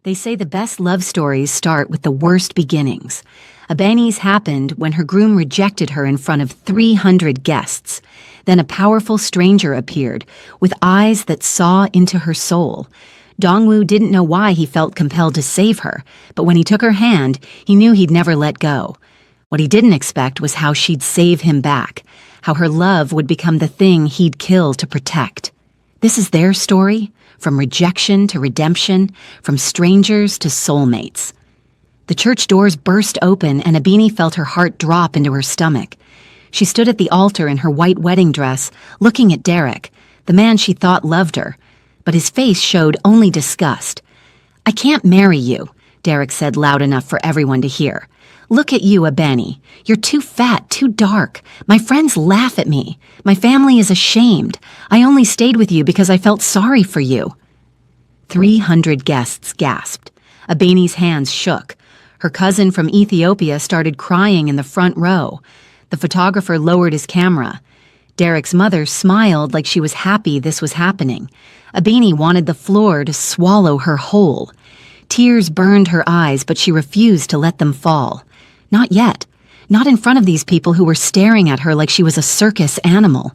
They say the best love stories start with the worst beginnings. Abeni's happened when her groom rejected her in front of 300 guests. Then a powerful stranger appeared, with eyes that saw into her soul. Dongwoo didn't know why he felt compelled to save her, but when he took her hand, he knew he'd never let go. What he didn't expect was how she'd save him back, how her love would become the thing he'd kill to protect. This is their story, from rejection to redemption, from strangers to soulmates. The church doors burst open and Abeni felt her heart drop into her stomach. She stood at the altar in her white wedding dress, looking at Derek, the man she thought loved her, but his face showed only disgust. "I can't marry you," Derek said loud enough for everyone to hear. "Look at you, Abeni. You're too fat, too dark. My friends laugh at me. My family is ashamed. I only stayed with you because I felt sorry for you." 300 guests gasped. Abeni's hands shook. Her cousin from Ethiopia started crying in the front row. The photographer lowered his camera. Derek's mother smiled like she was happy this was happening. Abeni wanted the floor to swallow her whole. Tears burned her eyes, but she refused to let them fall. Not yet. Not in front of these people who were staring at her like she was a circus animal.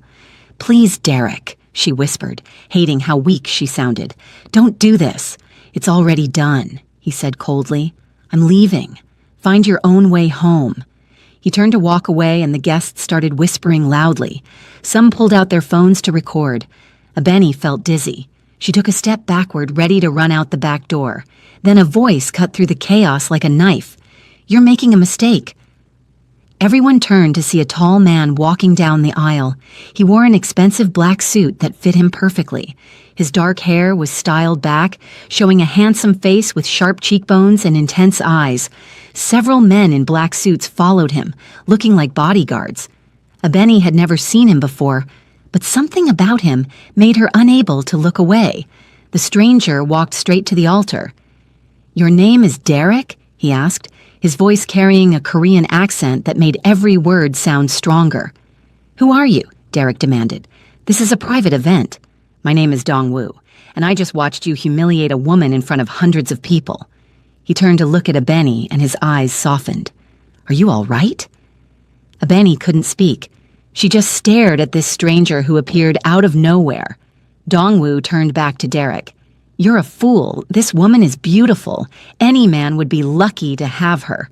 "Please, Derek," she whispered, hating how weak she sounded. "Don't do this. It's already done," he said coldly. "I'm leaving. Find your own way home." He turned to walk away and the guests started whispering loudly. Some pulled out their phones to record. Abeni felt dizzy. She took a step backward, ready to run out the back door. Then a voice cut through the chaos like a knife. "You're making a mistake." Everyone turned to see a tall man walking down the aisle. He wore an expensive black suit that fit him perfectly. His dark hair was styled back, showing a handsome face with sharp cheekbones and intense eyes. Several men in black suits followed him, looking like bodyguards. Abeni had never seen him before, but something about him made her unable to look away. The stranger walked straight to the altar. "Your name is Derek?" he asked, his voice carrying a Korean accent that made every word sound stronger. "Who are you?" Derek demanded. "This is a private event. My name is Dongwoo, and I just watched you humiliate a woman in front of hundreds of people." He turned to look at Abeni, and his eyes softened. "Are you all right?" Abeni couldn't speak. She just stared at this stranger who appeared out of nowhere. Dongwoo turned back to Derek. "You're a fool. This woman is beautiful. Any man would be lucky to have her.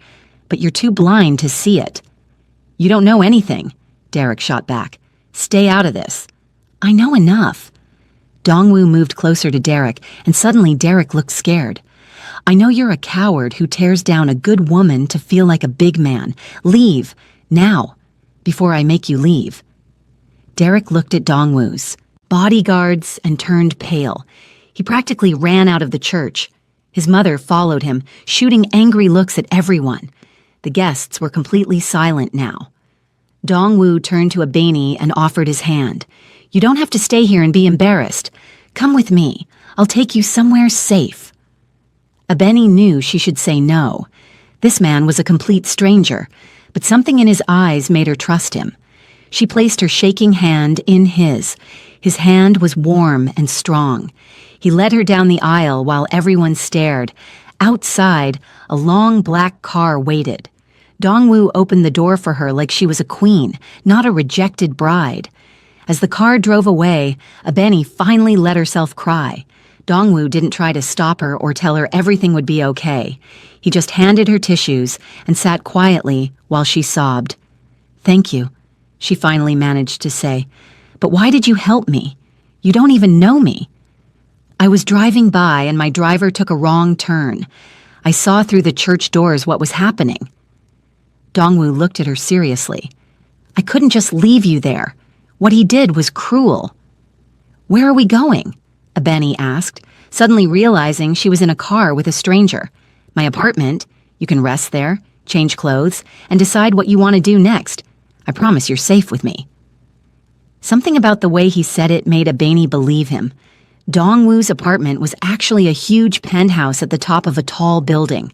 But you're too blind to see it." "You don't know anything," Derek shot back. "Stay out of this." "I know enough." Dongwoo moved closer to Derek, and suddenly Derek looked scared. "I know you're a coward who tears down a good woman to feel like a big man. Leave, now, before I make you leave." Derek looked at Dongwoo's bodyguards and turned pale. He practically ran out of the church. His mother followed him, shooting angry looks at everyone. The guests were completely silent now. Dongwoo turned to Abeni and offered his hand. "You don't have to stay here and be embarrassed. Come with me. I'll take you somewhere safe." Abeni knew she should say no. This man was a complete stranger, but something in his eyes made her trust him. She placed her shaking hand in his. His hand was warm and strong. He led her down the aisle while everyone stared. Outside, a long black car waited. Dongwoo opened the door for her like she was a queen, not a rejected bride. As the car drove away, Abeni finally let herself cry. Dongwoo didn't try to stop her or tell her everything would be okay. He just handed her tissues and sat quietly while she sobbed. "Thank you," she finally managed to say. "But why did you help me? You don't even know me." "I was driving by and my driver took a wrong turn. I saw through the church doors what was happening." Dongwoo looked at her seriously. "I couldn't just leave you there. What he did was cruel." "Where are we going?" Abeni asked, suddenly realizing she was in a car with a stranger. "My apartment. You can rest there, change clothes, and decide what you want to do next. I promise you're safe with me." Something about the way he said it made Abeni believe him. Dongwoo's apartment was actually a huge penthouse at the top of a tall building.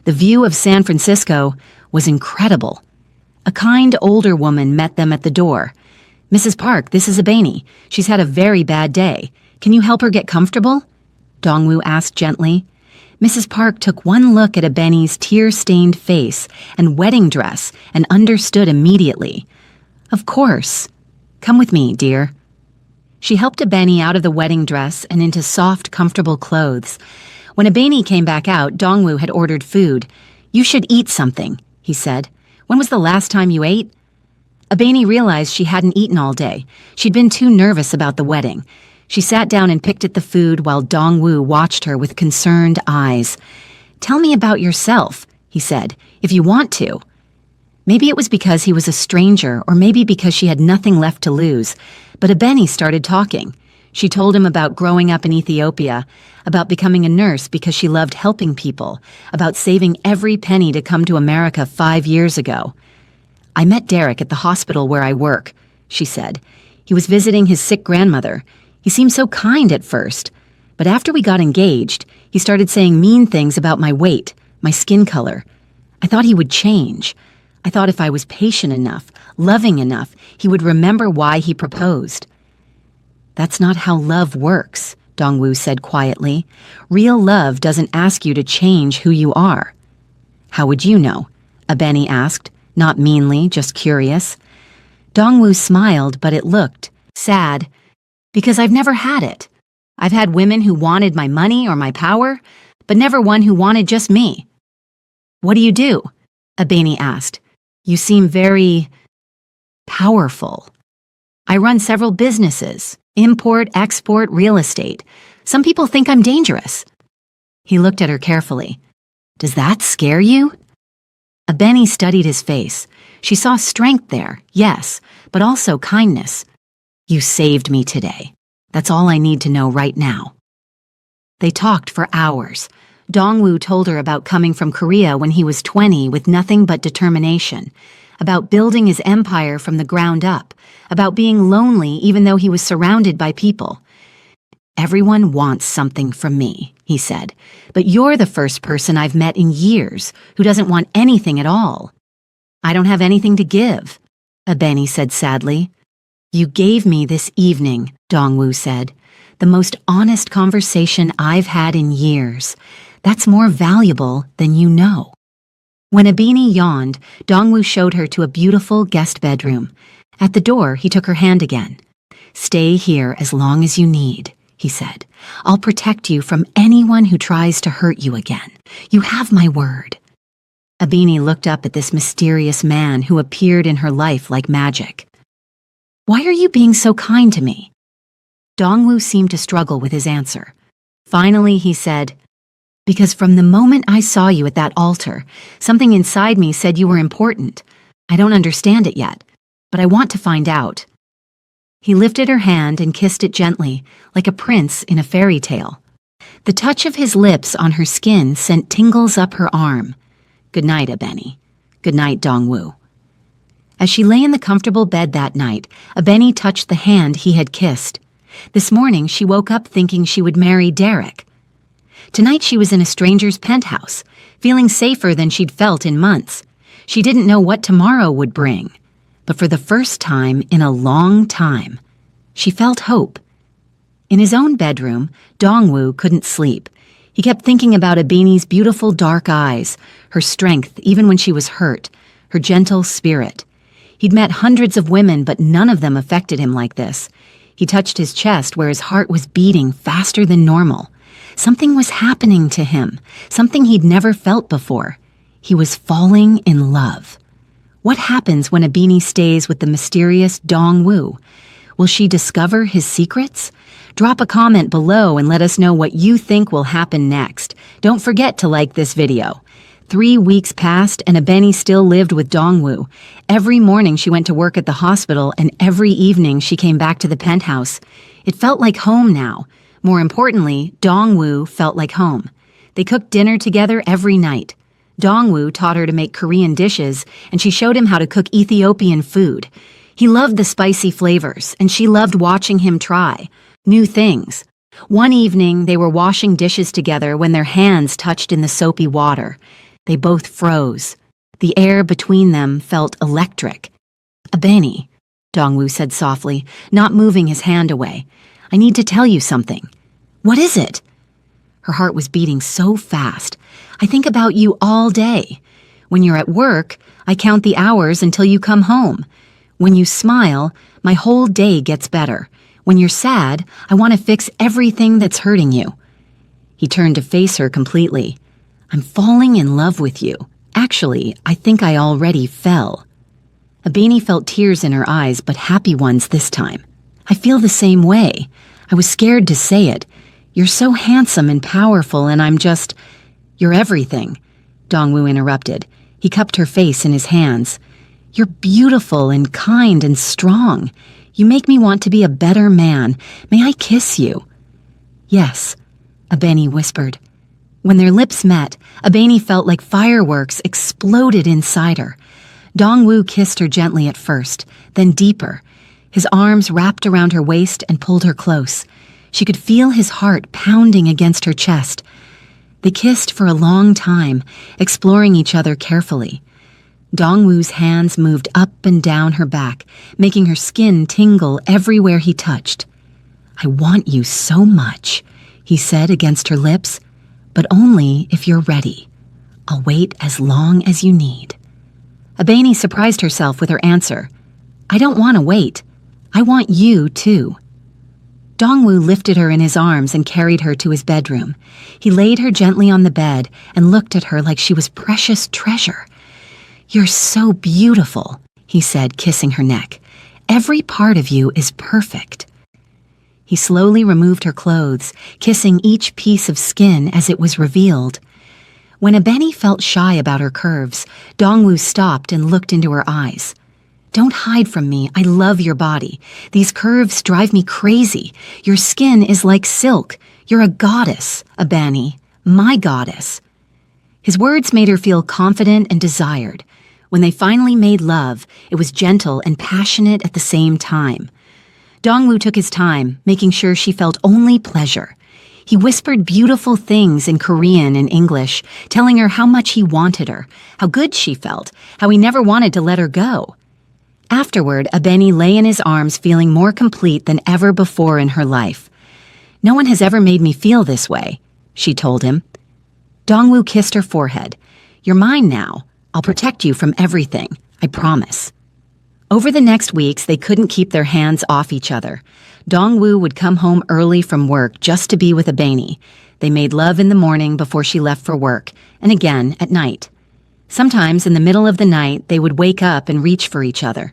The view of San Francisco was incredible. A kind older woman met them at the door. "Mrs. Park, this is Abeni. She's had a very bad day. Can you help her get comfortable?" Dongwoo asked gently. Mrs. Park took one look at Abeni's tear-stained face and wedding dress and understood immediately. Of course. Come with me, dear. She helped Abeni out of the wedding dress and into soft, comfortable clothes. When Abeni came back out, Dongwoo had ordered food. You should eat something, he said. When was the last time you ate? Abeni realized she hadn't eaten all day. She'd been too nervous about the wedding. She sat down and picked at the food while Dongwoo watched her with concerned eyes. Tell me about yourself, he said, if you want to. Maybe it was because he was a stranger, or maybe because she had nothing left to lose. But Abeni started talking. She told him about growing up in Ethiopia, about becoming a nurse because she loved helping people, about saving every penny to come to America 5 years ago. I met Derek at the hospital where I work, she said. He was visiting his sick grandmother. He seemed so kind at first, but after we got engaged, he started saying mean things about my weight, my skin color. I thought he would change. I thought if I was patient enough, loving enough, he would remember why he proposed. That's not how love works, Dongwoo said quietly. Real love doesn't ask you to change who you are. How would you know? Abeni asked, not meanly, just curious. Dongwoo smiled, but it looked sad. Because I've never had it. I've had women who wanted my money or my power, but never one who wanted just me. What do you do? Abeni asked. You seem very powerful. I run several businesses, import, export, real estate. Some people think I'm dangerous. He looked at her carefully. Does that scare you? Abeni studied his face. She saw strength there, yes, but also kindness. You saved me today. That's all I need to know right now. They talked for hours. Dongwoo told her about coming from Korea when he was 20 with nothing but determination, about building his empire from the ground up, about being lonely even though he was surrounded by people. Everyone wants something from me, he said, but you're the first person I've met in years who doesn't want anything at all. I don't have anything to give, Abeni said sadly. You gave me this evening, Dongwoo said, the most honest conversation I've had in years. That's more valuable than you know. When Abeni yawned, Dongwoo showed her to a beautiful guest bedroom. At the door, he took her hand again. Stay here as long as you need, he said. I'll protect you from anyone who tries to hurt you again. You have my word. Abeni looked up at this mysterious man who appeared in her life like magic. Why are you being so kind to me? Dongwoo seemed to struggle with his answer. Finally, he said, Because from the moment I saw you at that altar, something inside me said you were important. I don't understand it yet, but I want to find out. He lifted her hand and kissed it gently, like a prince in a fairy tale. The touch of his lips on her skin sent tingles up her arm. Good night, Abeni. Good night, Dongwoo. As she lay in the comfortable bed that night, Abeni touched the hand he had kissed. This morning, she woke up thinking she would marry Derek. Tonight she was in a stranger's penthouse, feeling safer than she'd felt in months. She didn't know what tomorrow would bring, but for the first time in a long time, she felt hope. In his own bedroom, Dongwoo couldn't sleep. He kept thinking about Abeni's beautiful dark eyes, her strength even when she was hurt, her gentle spirit. He'd met hundreds of women, but none of them affected him like this. He touched his chest where his heart was beating faster than normal. Something was happening to him, something he'd never felt before. He was falling in love. What happens when Abeni stays with the mysterious Dongwoo? Will she discover his secrets? Drop a comment below and let us know what you think will happen next. Don't forget to like this video. 3 weeks passed and Abeni still lived with Dongwoo. Every morning she went to work at the hospital and every evening she came back to the penthouse. It felt like home now. More importantly, Dongwoo felt like home. They cooked dinner together every night. Dongwoo taught her to make Korean dishes and she showed him how to cook Ethiopian food. He loved the spicy flavors and she loved watching him try new things. One evening they were washing dishes together when their hands touched in the soapy water. They both froze. The air between them felt electric. Abeni, Dongwoo said softly, not moving his hand away. I need to tell you something. What is it? Her heart was beating so fast. "I think about you all day. When you're at work, I count the hours until you come home. When you smile, my whole day gets better. When you're sad, I want to fix everything that's hurting you." He turned to face her completely. "I'm falling in love with you. Actually, I think I already fell." Abeni felt tears in her eyes, but happy ones this time. "I feel the same way. I was scared to say it. You're so handsome and powerful, and I'm just—" "You're everything," Dongwoo interrupted. He cupped her face in his hands. "You're beautiful and kind and strong. You make me want to be a better man. May I kiss you?" "Yes," Abeni whispered. When their lips met, Abeni felt like fireworks exploded inside her. Dongwoo kissed her gently at first, then deeper. His arms wrapped around her waist and pulled her close. She could feel his heart pounding against her chest. They kissed for a long time, exploring each other carefully. Dongwoo's hands moved up and down her back, making her skin tingle everywhere he touched. "I want you so much," he said against her lips, "but only if you're ready. I'll wait as long as you need." Abeni surprised herself with her answer. "I don't want to wait. I want you, too." Dongwoo lifted her in his arms and carried her to his bedroom. He laid her gently on the bed and looked at her like she was precious treasure. "You're so beautiful," he said, kissing her neck. "Every part of you is perfect." He slowly removed her clothes, kissing each piece of skin as it was revealed. When Abeni felt shy about her curves, Dongwoo stopped and looked into her eyes. "Don't hide from me. I love your body. These curves drive me crazy. Your skin is like silk. You're a goddess, Abeni, my goddess." His words made her feel confident and desired. When they finally made love, it was gentle and passionate at the same time. Dongwoo took his time, making sure she felt only pleasure. He whispered beautiful things in Korean and English, telling her how much he wanted her, how good she felt, how he never wanted to let her go. Afterward, Abeni lay in his arms feeling more complete than ever before in her life. "No one has ever made me feel this way," she told him. Dongwoo kissed her forehead. "You're mine now. I'll protect you from everything, I promise." Over the next weeks, they couldn't keep their hands off each other. Dongwoo would come home early from work just to be with Abeni. They made love in the morning before she left for work, and again at night. Sometimes in the middle of the night, they would wake up and reach for each other.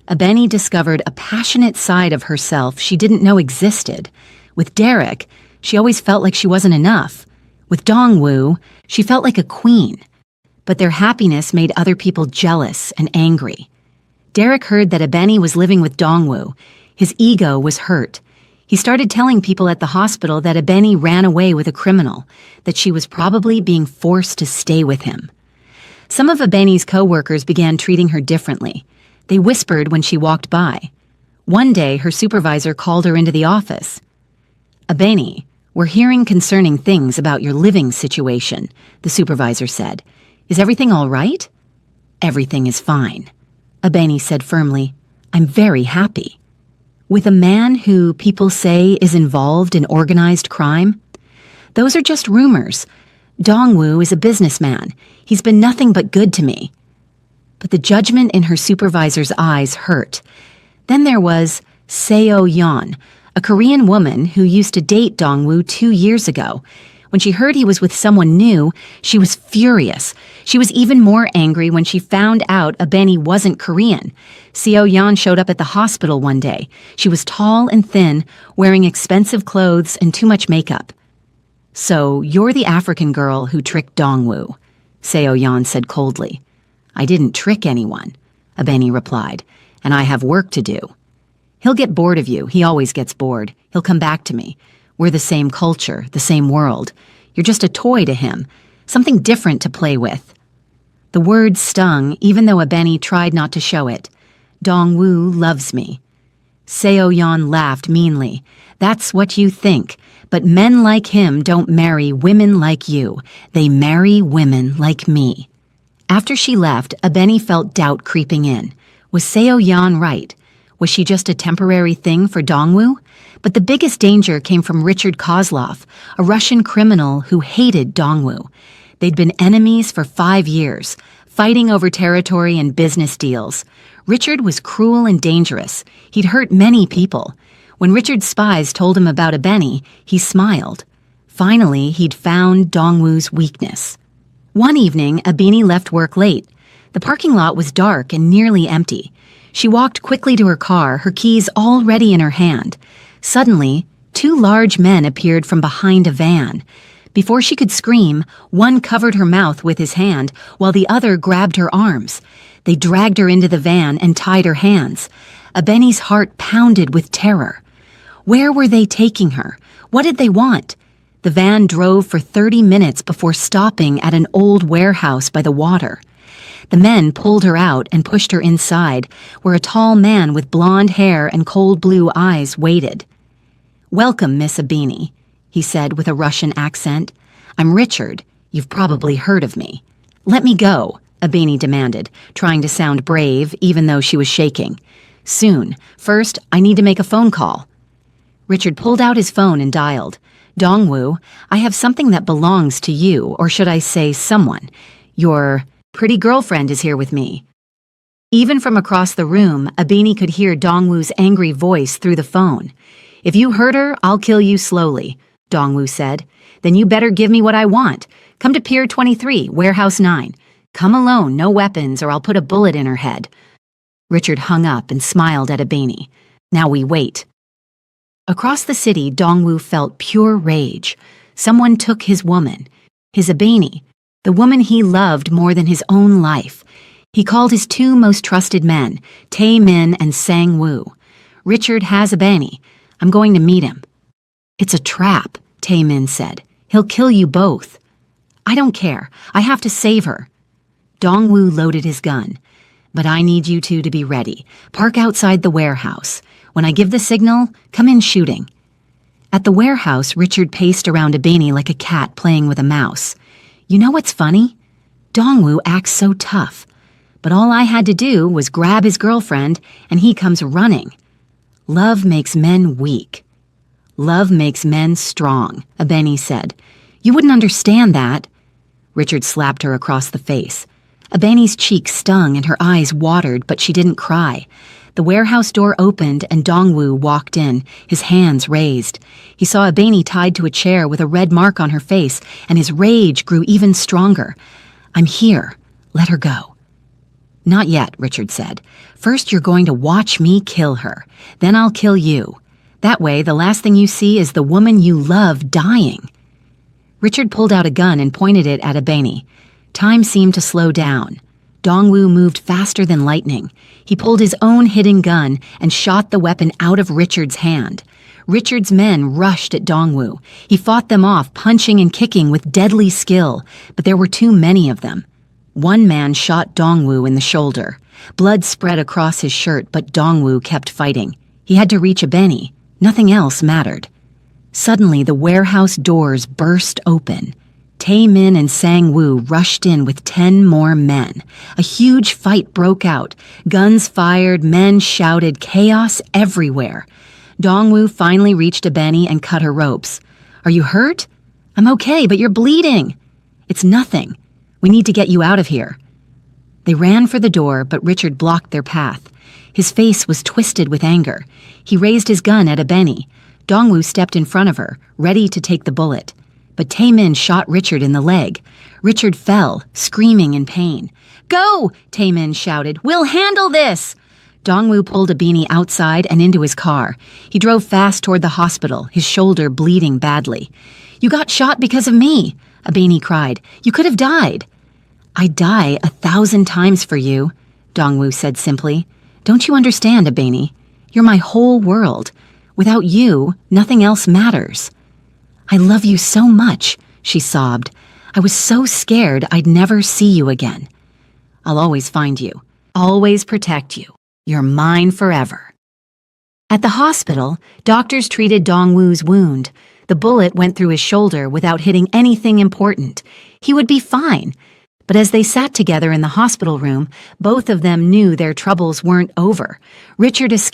Abeni discovered a passionate side of herself she didn't know existed. With Derek, she always felt like she wasn't enough. With Dongwoo, she felt like a queen. But their happiness made other people jealous and angry. Derek heard that Abeni was living with Dongwoo. His ego was hurt. He started telling people at the hospital that Abeni ran away with a criminal, that she was probably being forced to stay with him. Some of Abeni's co-workers began treating her differently. They whispered when she walked by. One day, her supervisor called her into the office. "Abeni, we're hearing concerning things about your living situation," the supervisor said. "Is everything all right?" "Everything is fine," Abeni said firmly. "I'm very happy." "With a man who people say is involved in organized crime?" "Those are just rumors. Dongwoo is a businessman. He's been nothing but good to me." But the judgment in her supervisor's eyes hurt. Then there was Seo-yeon, a Korean woman who used to date Dongwoo 2 years ago. When she heard he was with someone new, she was furious. She was even more angry when she found out Abeni wasn't Korean. Seo-yeon showed up at the hospital one day. She was tall and thin, wearing expensive clothes and too much makeup. "So you're the African girl who tricked Dongwoo," Seo-yeon said coldly. "I didn't trick anyone," Abeni replied, "and I have work to do." "He'll get bored of you. He always gets bored. He'll come back to me. We're the same culture, the same world. You're just a toy to him, something different to play with." The words stung, even though Abeni tried not to show it. "Dongwoo loves me." Seo-yeon laughed meanly. "That's what you think, but men like him don't marry women like you. They marry women like me." After she left, Abeni felt doubt creeping in. Was Seo-yeon right? Was she just a temporary thing for Dongwoo? But the biggest danger came from Richard Kozlov, a Russian criminal who hated Dongwoo. They'd been enemies for 5 years, fighting over territory and business deals. Richard was cruel and dangerous. He'd hurt many people. When Richard's spies told him about Ebony, he smiled. Finally, he'd found Dongwoo's weakness. One evening, Ebony left work late. The parking lot was dark and nearly empty. She walked quickly to her car, her keys already in her hand. Suddenly, 2 large men appeared from behind a van. Before she could scream, one covered her mouth with his hand, while the other grabbed her arms. They dragged her into the van and tied her hands. Ebony's heart pounded with terror. Where were they taking her? What did they want? The van drove for 30 minutes before stopping at an old warehouse by the water. The men pulled her out and pushed her inside, where a tall man with blonde hair and cold blue eyes waited. "Welcome, Miss Ebony," he said with a Russian accent. "I'm Richard. You've probably heard of me." "Let me go," Ebony demanded, trying to sound brave even though she was shaking. "Soon. First, I need to make a phone call." Richard pulled out his phone and dialed. "Dongwoo, I have something that belongs to you, or should I say someone. Your pretty girlfriend is here with me." Even from across the room, Ebony could hear Dongwoo's angry voice through the phone. "If you hurt her, I'll kill you slowly," Dongwoo said. "Then you better give me what I want. Come to Pier 23, Warehouse 9. Come alone, no weapons, or I'll put a bullet in her head." Richard hung up and smiled at Ebony. "Now we wait." Across the city, Dongwoo felt pure rage. Someone took his woman, his Ebony, the woman he loved more than his own life. He called his 2 most trusted men, Tae Min and Sang Woo. "Richard has Ebony. I'm going to meet him." "It's a trap," Tae Min said. "He'll kill you both." "I don't care. I have to save her." Dongwoo loaded his gun. "But I need you two to be ready. Park outside the warehouse. When I give the signal, come in shooting." At the warehouse, Richard paced around Ebony like a cat playing with a mouse. "You know what's funny? Dongwoo acts so tough. But all I had to do was grab his girlfriend, and he comes running. Love makes men weak." "Love makes men strong," Ebony said. "You wouldn't understand that." Richard slapped her across the face. Ebony's cheeks stung and her eyes watered, but she didn't cry. The warehouse door opened and Dongwoo walked in, his hands raised. He saw Ebony tied to a chair with a red mark on her face, and his rage grew even stronger. "I'm here. Let her go." "Not yet," Richard said. "First you're going to watch me kill her. Then I'll kill you. That way the last thing you see is the woman you love dying." Richard pulled out a gun and pointed it at Ebony. Time seemed to slow down. Dongwoo moved faster than lightning. He pulled his own hidden gun and shot the weapon out of Richard's hand. Richard's men rushed at Dongwoo. He fought them off, punching and kicking with deadly skill, but there were too many of them. One man shot Dongwoo in the shoulder. Blood spread across his shirt, but Dongwoo kept fighting. He had to reach Ebony. Nothing else mattered. Suddenly, the warehouse doors burst open. Tae Min and Sang Woo rushed in with 10 more men. A huge fight broke out. Guns fired, men shouted, chaos everywhere. Dongwoo finally reached Ebony and cut her ropes. "Are you hurt?" "I'm okay, but you're bleeding." "It's nothing. We need to get you out of here." They ran for the door, but Richard blocked their path. His face was twisted with anger. He raised his gun at Ebony. Dongwoo stepped in front of her, ready to take the bullet. But Tae Min shot Richard in the leg. Richard fell, screaming in pain. "Go!" Tae Min shouted. "We'll handle this!" Dongwoo pulled Ebony outside and into his car. He drove fast toward the hospital, his shoulder bleeding badly. "You got shot because of me," Ebony cried. "You could have died." "I'd die 1,000 times for you," Dongwoo said simply. "Don't you understand, Ebony? You're my whole world. Without you, nothing else matters." "I love you so much," she sobbed. "I was so scared I'd never see you again." "I'll always find you, always protect you. You're mine forever." At the hospital, doctors treated Dongwoo's wound. The bullet went through his shoulder without hitting anything important. He would be fine. But as they sat together in the hospital room, both of them knew their troubles weren't over. Richard escaped